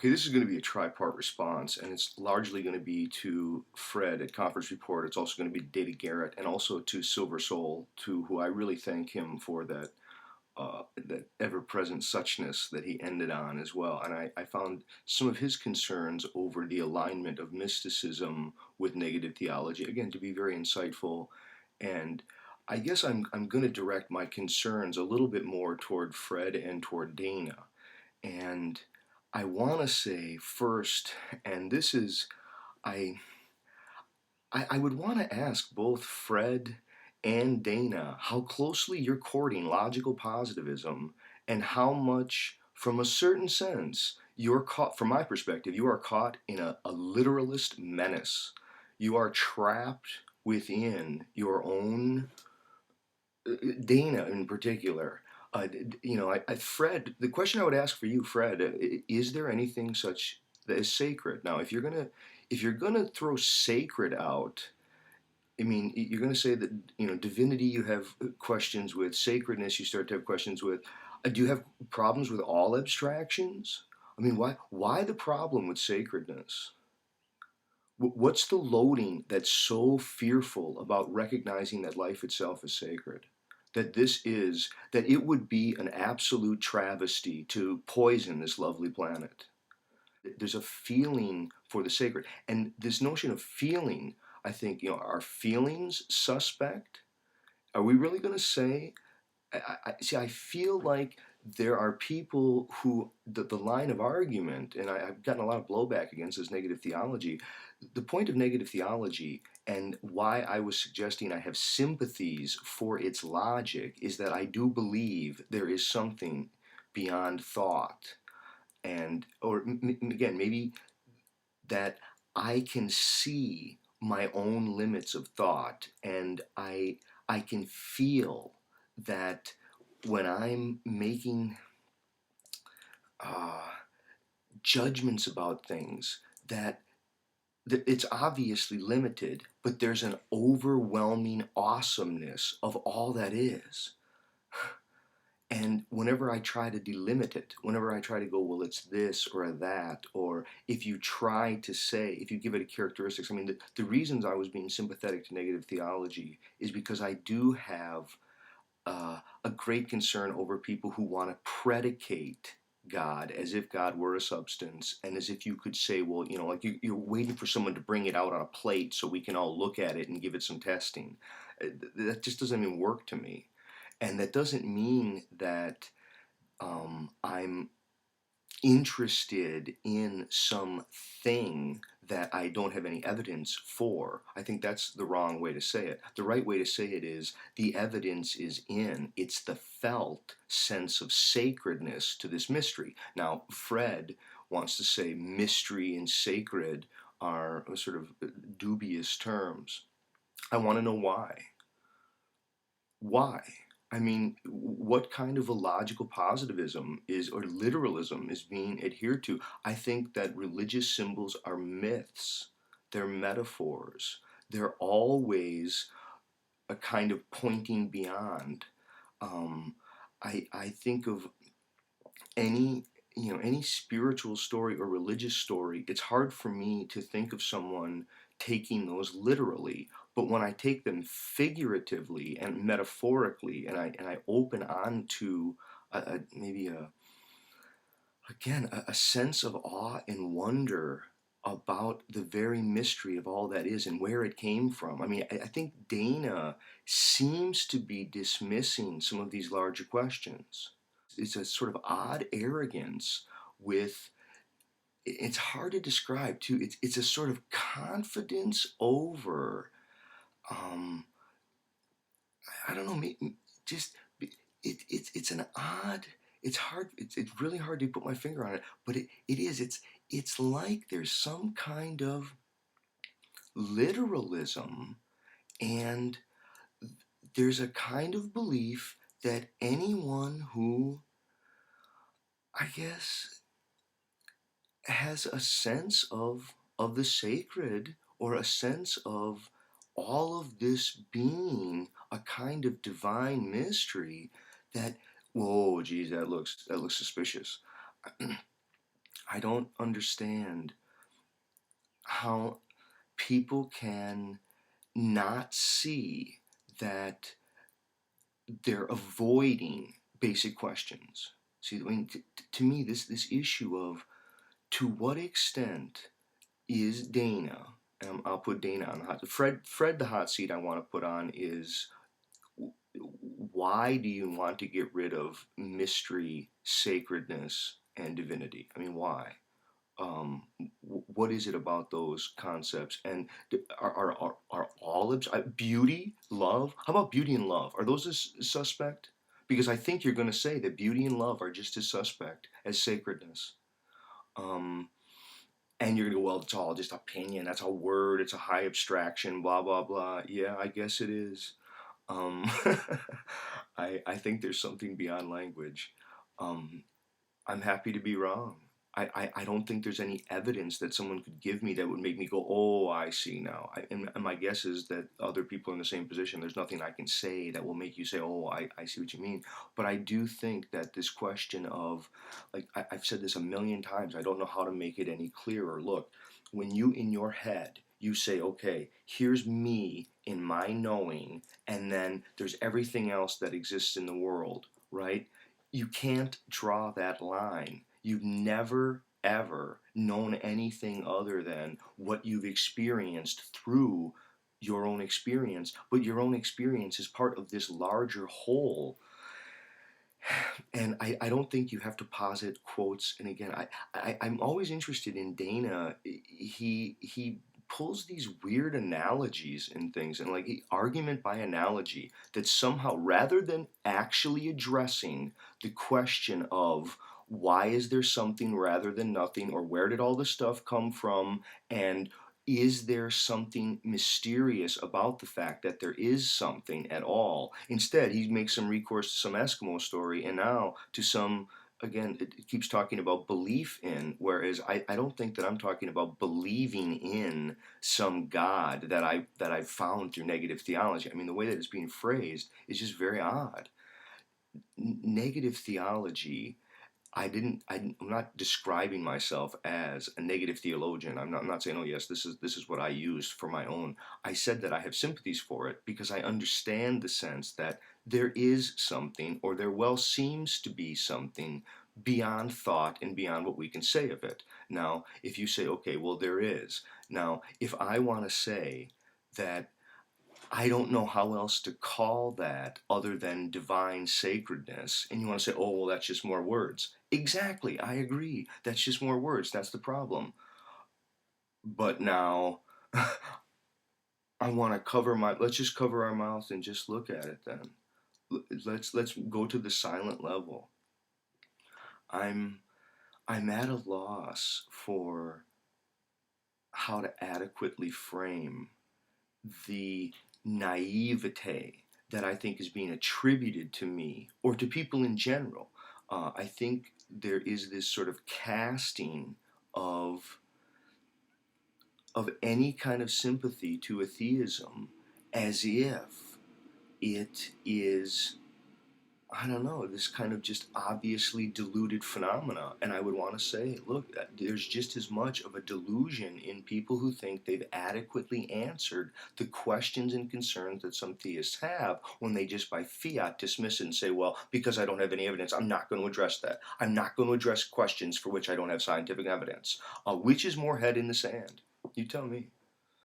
Okay, this is going to be a tripart response, and it's largely going to be to Fred at Conference Report. It's also going to be to Data Garrett, and also to Silver Soul, to who I really thank him for that ever-present suchness that he ended on as well. And I found some of his concerns over the alignment of mysticism with negative theology, again, to be very insightful. And I guess I'm going to direct my concerns a little bit more toward Fred and toward Dana. And I want to say first, and this is, I, I would want to ask both Fred and Dana how closely you're courting logical positivism and how much, from a certain sense, you're caught, from my perspective, you are caught in a literalist menace. You are trapped within your own Dana in particular. Fred, the question I would ask for you, Fred, is there anything such that is sacred? Now, if you're gonna throw sacred out, I mean, you're gonna say that divinity you have questions with, sacredness you start to have questions with. Do you have problems with all abstractions? I mean, why the problem with sacredness? What's the loading that's so fearful about recognizing that life itself is sacred? That it would be an absolute travesty to poison this lovely planet. There's a feeling for the sacred. And this notion of feeling, I think, are feelings suspect? Are we really going to say see, I feel like there are people who the line of argument, and I've gotten a lot of blowback against this negative theology. The point of negative theology and why I was suggesting I have sympathies for its logic is that I do believe there is something beyond thought, and or again maybe that I can see my own limits of thought, and I can feel that when I'm making uh, judgments about things, that it's obviously limited, but there's an overwhelming awesomeness of all that is. And whenever I try to delimit it, whenever I try to go, well, it's this or that, or if you try to say, if you give it a characteristics, I mean, the reasons I was being sympathetic to negative theology is because I do have a great concern over people who want to predicate God as if God were a substance, and as if you could say, well, like you're waiting for someone to bring it out on a plate so we can all look at it and give it some testing. That just doesn't even work to me. And that doesn't mean that I'm interested in something that I don't have any evidence for. I think that's the wrong way to say it. The right way to say it is the evidence is in. It's the felt sense of sacredness to this mystery. Now, Fred wants to say mystery and sacred are sort of dubious terms. I want to know why. Why? I mean, what kind of a logical positivism or literalism is being adhered to? I think that religious symbols are myths, they're metaphors, they're always a kind of pointing beyond. Um, I think of any any spiritual story or religious story, it's hard for me to think of someone taking those literally. But when I take them figuratively and metaphorically, and I open on to maybe a sense of awe and wonder about the very mystery of all that is and where it came from. I mean, I think Dana seems to be dismissing some of these larger questions. It's a sort of odd arrogance with, it's hard to describe too. It's a sort of confidence over, um, I don't know, just it's an odd. It's hard. It's really hard to put my finger on it, but it is. It's like there's some kind of literalism, and there's a kind of belief that anyone who, I guess, has a sense of the sacred, or a sense of all of this being a kind of divine mystery, that, whoa, geez, that looks suspicious. I don't understand how people can not see that they're avoiding basic questions. See, I mean, to me, this issue of to what extent is Dana, I'll put Dana on the hot seat. Fred, the hot seat I want to put on is why do you want to get rid of mystery, sacredness, and divinity? I mean, why? What is it about those concepts? And are all beauty, love? How about beauty and love? Are those suspect? Because I think you're going to say that beauty and love are just as suspect as sacredness. Um, and you're going to go, well, it's all just opinion. That's a word. It's a high abstraction. Blah blah blah. Yeah, I guess it is. Um, I think there's something beyond language. Um, I'm happy to be wrong. I don't think there's any evidence that someone could give me that would make me go, oh, I see now. And my guess is that other people in the same position, there's nothing I can say that will make you say, oh, I see what you mean. But I do think that this question of, like, I've said this a million times, I don't know how to make it any clearer. Look, when you in your head, you say, okay, here's me in my knowing, and then there's everything else that exists in the world, right? You can't draw that line. You've never, ever known anything other than what you've experienced through your own experience, but your own experience is part of this larger whole. And I don't think you have to posit quotes. And again, I'm always interested in Dana. He pulls these weird analogies and things, and like argument by analogy, that somehow, rather than actually addressing the question of why is there something rather than nothing, or where did all this stuff come from, and is there something mysterious about the fact that there is something at all? Instead, he makes some recourse to some Eskimo story, and now to some, again, it keeps talking about belief in, whereas I don't think that I'm talking about believing in some God that I've found through negative theology. I mean, the way that it's being phrased is just very odd. Negative theology, I'm not describing myself as a negative theologian. I'm not saying, oh yes, this is what I used for my own. I said that I have sympathies for it because I understand the sense that there is something, or there well seems to be something beyond thought and beyond what we can say of it. Now, if you say, okay, well, there is. Now, if I want to say that I don't know how else to call that other than divine sacredness. And you want to say, oh, well, that's just more words. Exactly, I agree. That's just more words. That's the problem. But now I want to let's just cover our mouth and just look at it then. Let's go to the silent level. I'm I'm at a loss for how to adequately frame the naivete that I think is being attributed to me or to people in general. I think there is this sort of casting of any kind of sympathy to atheism as if it is, I don't know, this kind of just obviously deluded phenomena. And I would want to say, look, there's just as much of a delusion in people who think they've adequately answered the questions and concerns that some theists have when they just by fiat dismiss it and say, well, because I don't have any evidence, I'm not going to address that. I'm not going to address questions for which I don't have scientific evidence. Which is more head in the sand? You tell me.